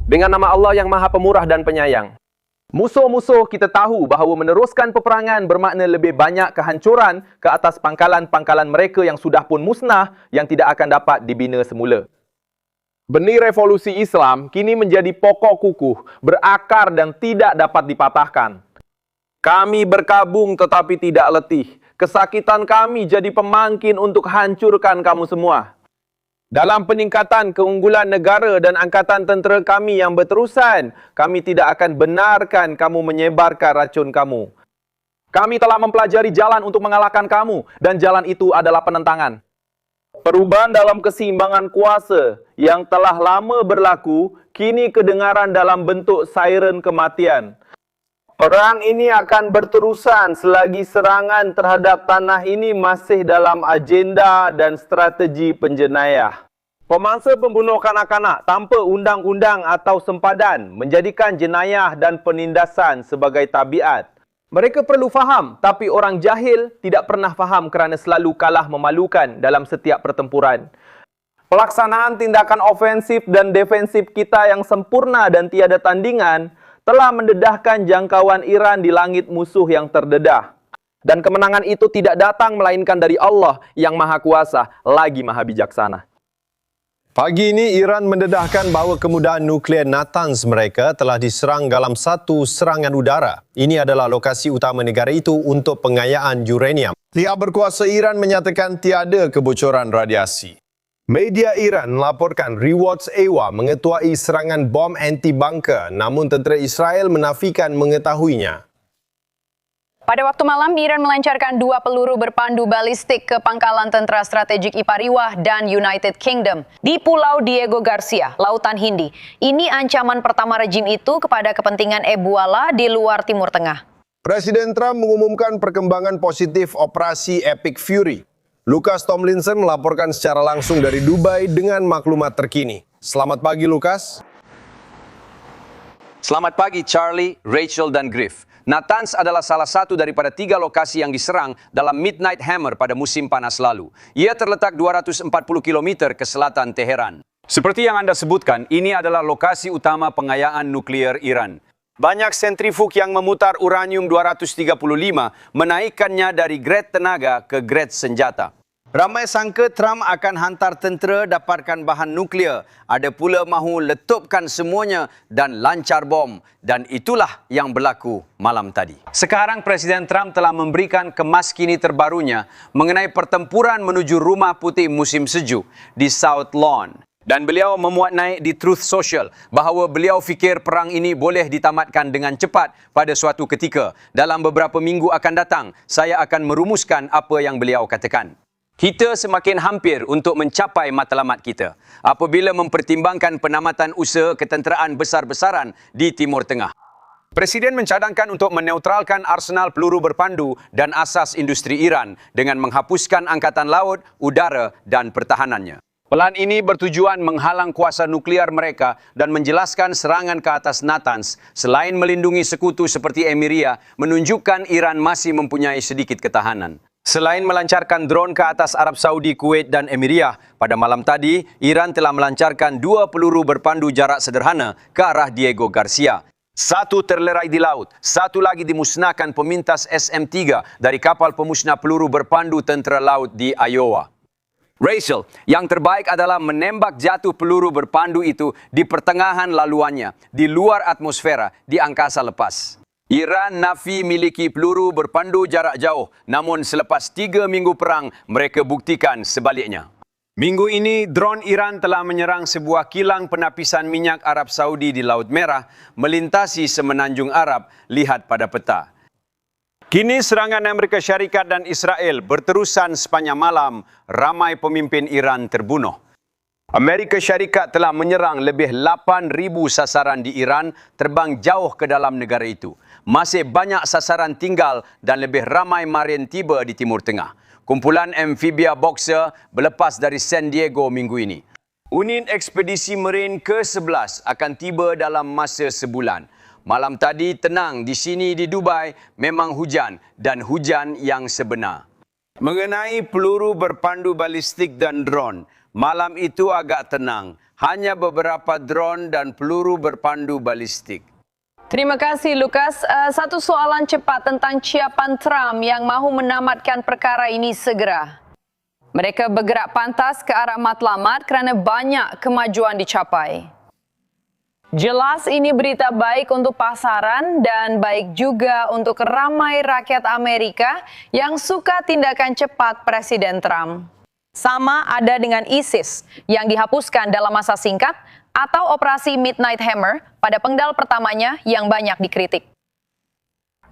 Dengan nama Allah yang Maha Pemurah dan Penyayang. Musuh-musuh kita tahu bahawa meneruskan peperangan bermakna lebih banyak kehancuran ke atas pangkalan-pangkalan mereka yang sudah pun musnah yang tidak akan dapat dibina semula. Benih revolusi Islam kini menjadi pokok kukuh, berakar dan tidak dapat dipatahkan. Kami berkabung tetapi tidak letih. Kesakitan kami jadi pemangkin untuk hancurkan kamu semua. Dalam peningkatan keunggulan negara dan angkatan tentera kami yang berterusan, kami tidak akan benarkan kamu menyebarkan racun kamu. Kami telah mempelajari jalan untuk mengalahkan kamu dan jalan itu adalah penentangan. Perubahan dalam keseimbangan kuasa yang telah lama berlaku, kini kedengaran dalam bentuk siren kematian. Perang ini akan berterusan selagi serangan terhadap tanah ini masih dalam agenda dan strategi penjenayah. Pemangsa pembunuh kanak-kanak tanpa undang-undang atau sempadan menjadikan jenayah dan penindasan sebagai tabiat. Mereka perlu faham, tapi orang jahil tidak pernah faham kerana selalu kalah memalukan dalam setiap pertempuran. Pelaksanaan tindakan ofensif dan defensif kita yang sempurna dan tiada tandingan telah mendedahkan jangkauan Iran di langit musuh yang terdedah. Dan kemenangan itu tidak datang melainkan dari Allah yang Maha Kuasa lagi Maha Bijaksana. Pagi ini, Iran mendedahkan bahawa kemudahan nuklear Natanz mereka telah diserang dalam satu serangan udara. Ini adalah lokasi utama negara itu untuk pengayaan uranium. Pihak berkuasa Iran menyatakan tiada kebocoran radiasi. Media Iran melaporkan Rewards Ewa mengetuai serangan bom anti-bunker, namun tentera Israel menafikan mengetahuinya. Pada waktu malam, Iran melancarkan 2 peluru berpandu balistik ke pangkalan tentera strategik Ipariwah dan United Kingdom di Pulau Diego Garcia, Lautan Hindi. Ini ancaman pertama rejim itu kepada kepentingan Ebuala di luar Timur Tengah. Presiden Trump mengumumkan perkembangan positif operasi Epic Fury. Lucas Tomlinson melaporkan secara langsung dari Dubai dengan maklumat terkini. Selamat pagi, Lucas. Selamat pagi, Charlie, Rachel, dan Griff. Natanz adalah salah satu daripada 3 lokasi yang diserang dalam Midnight Hammer pada musim panas lalu. Ia terletak 240 km ke selatan Teheran. Seperti yang Anda sebutkan, ini adalah lokasi utama pengayaan nuklear Iran. Banyak sentrifug yang memutar uranium-235 menaikkannya dari grade tenaga ke grade senjata. Ramai sangka Trump akan hantar tentera dapatkan bahan nuklear. Ada pula mahu letupkan semuanya dan lancar bom. Dan itulah yang berlaku malam tadi. Sekarang Presiden Trump telah memberikan kemaskini terbarunya mengenai pertempuran menuju Rumah Putih musim sejuk di South Lawn. Dan beliau memuat naik di Truth Social bahawa beliau fikir perang ini boleh ditamatkan dengan cepat pada suatu ketika. Dalam beberapa minggu akan datang, saya akan merumuskan apa yang beliau katakan. Kita semakin hampir untuk mencapai matlamat kita apabila mempertimbangkan penamatan usaha ketenteraan besar-besaran di Timur Tengah. Presiden mencadangkan untuk meneutralkan arsenal peluru berpandu dan asas industri Iran dengan menghapuskan angkatan laut, udara dan pertahanannya. Pelan ini bertujuan menghalang kuasa nuklear mereka dan menjelaskan serangan ke atas Natanz selain melindungi sekutu seperti Emiria menunjukkan Iran masih mempunyai sedikit ketahanan. Selain melancarkan drone ke atas Arab Saudi, Kuwait dan Emiria, pada malam tadi, Iran telah melancarkan 2 peluru berpandu jarak sederhana ke arah Diego Garcia. Satu terlerai di laut, satu lagi dimusnahkan pemintas SM-3 dari kapal pemusnah peluru berpandu tentera laut di Iowa. Rachel, yang terbaik adalah menembak jatuh peluru berpandu itu di pertengahan laluannya, di luar atmosfera, di angkasa lepas. Iran nafi miliki peluru berpandu jarak jauh, namun selepas 3 minggu perang, mereka buktikan sebaliknya. Minggu ini, drone Iran telah menyerang sebuah kilang penapisan minyak Arab Saudi di Laut Merah, melintasi semenanjung Arab, lihat pada peta. Kini serangan Amerika Syarikat dan Israel berterusan sepanjang malam, ramai pemimpin Iran terbunuh. Amerika Syarikat telah menyerang lebih 8,000 sasaran di Iran terbang jauh ke dalam negara itu. Masih banyak sasaran tinggal dan lebih ramai marin tiba di Timur Tengah. Kumpulan amfibia Boxer berlepas dari San Diego minggu ini. Unit ekspedisi Marine ke-11 akan tiba dalam masa sebulan. Malam tadi tenang di sini di Dubai, memang hujan dan hujan yang sebenar. Mengenai peluru berpandu balistik dan drone, malam itu agak tenang. Hanya beberapa drone dan peluru berpandu balistik. Terima kasih, Lukas. Satu soalan cepat tentang ciapan Trump yang mahu menamatkan perkara ini segera. Mereka bergerak pantas ke arah matlamat kerana banyak kemajuan dicapai. Jelas ini berita baik untuk pasaran dan baik juga untuk ramai rakyat Amerika yang suka tindakan cepat Presiden Trump. Sama ada dengan ISIS yang dihapuskan dalam masa singkat atau operasi Midnight Hammer pada penggal pertamanya yang banyak dikritik.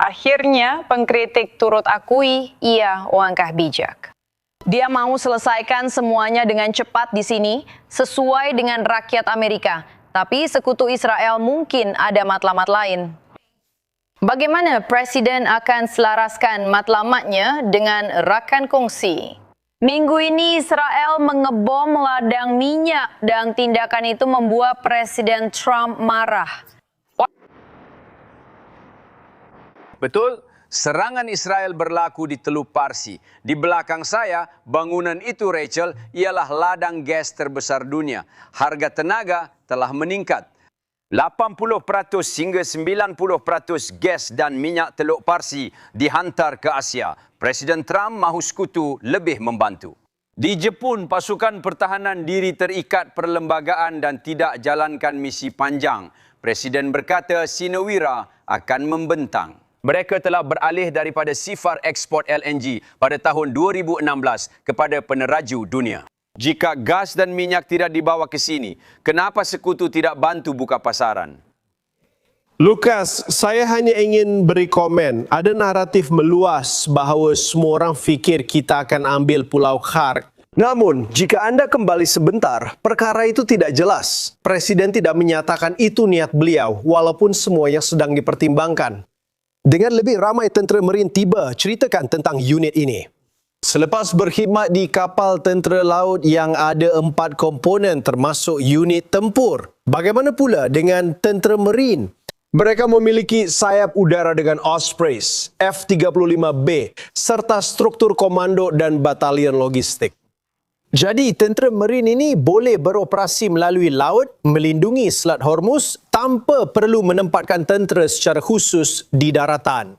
Akhirnya pengkritik turut akui ia langkah bijak. Dia mau selesaikan semuanya dengan cepat di sini sesuai dengan rakyat Amerika. Tapi sekutu Israel mungkin ada matlamat lain. Bagaimana Presiden akan selaraskan matlamatnya dengan rakan kongsi? Minggu ini Israel mengebom ladang minyak dan tindakan itu membuat Presiden Trump marah. Betul, serangan Israel berlaku di Teluk Parsi. Di belakang saya, bangunan itu, Rachel, ialah ladang gas terbesar dunia. Harga tenaga telah meningkat. 80% hingga 90% gas dan minyak Teluk Parsi dihantar ke Asia. Presiden Trump mahu sekutu lebih membantu. Di Jepun, pasukan pertahanan diri terikat perlembagaan dan tidak jalankan misi panjang. Presiden berkata Sinowira akan membentang. Mereka telah beralih daripada sifar ekspor LNG pada tahun 2016 kepada peneraju dunia. Jika gas dan minyak tidak dibawa ke sini, kenapa sekutu tidak bantu buka pasaran? Lukas, saya hanya ingin beri komen. Ada naratif meluas bahawa semua orang fikir kita akan ambil Pulau Khark. Namun, jika Anda kembali sebentar, perkara itu tidak jelas. Presiden tidak menyatakan itu niat beliau, walaupun semuanya sedang dipertimbangkan. Dengan lebih ramai tentera Marine tiba, ceritakan tentang unit ini. Selepas berkhidmat di kapal tentera laut yang ada 4 komponen termasuk unit tempur, Bagaimana pula dengan tentera Marine? mereka memiliki sayap udara dengan Ospreys, F-35B, serta struktur komando dan batalion logistik. Jadi, tentera Marine ini boleh beroperasi melalui laut, melindungi Selat Hormuz tanpa perlu menempatkan tentera secara khusus di daratan.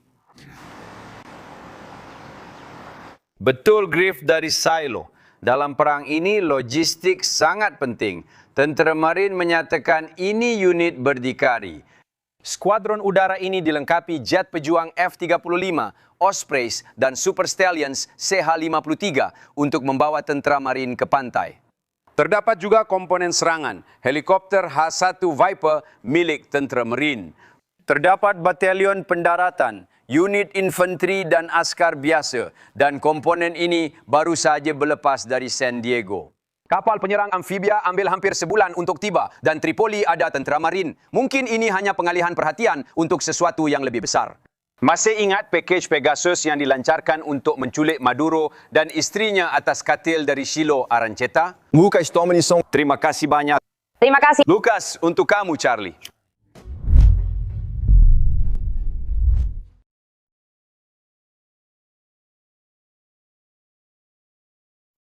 Betul, Griff dari Silo. Dalam perang ini, logistik sangat penting. Tentera Marine menyatakan ini unit berdikari. Skuadron udara ini dilengkapi jet pejuang F-35, Ospreys dan Super Stallions CH-53 untuk membawa tentera Marine ke pantai. Terdapat juga komponen serangan, helikopter H-1 Viper milik tentera Marine. Terdapat batalion pendaratan, unit infanteri dan askar biasa, dan komponen ini baru saja berlepas dari San Diego. Kapal penyerang amfibia ambil hampir sebulan untuk tiba dan Tripoli ada tentera Marine. Mungkin ini hanya pengalihan perhatian untuk sesuatu yang lebih besar. Masih ingat pakej Pegasus yang dilancarkan untuk menculik Maduro dan istrinya atas katil dari Shiloh Aranceta? Lucas Tomlinson. Terima kasih banyak. Terima kasih. Lukas, untuk kamu, Charlie.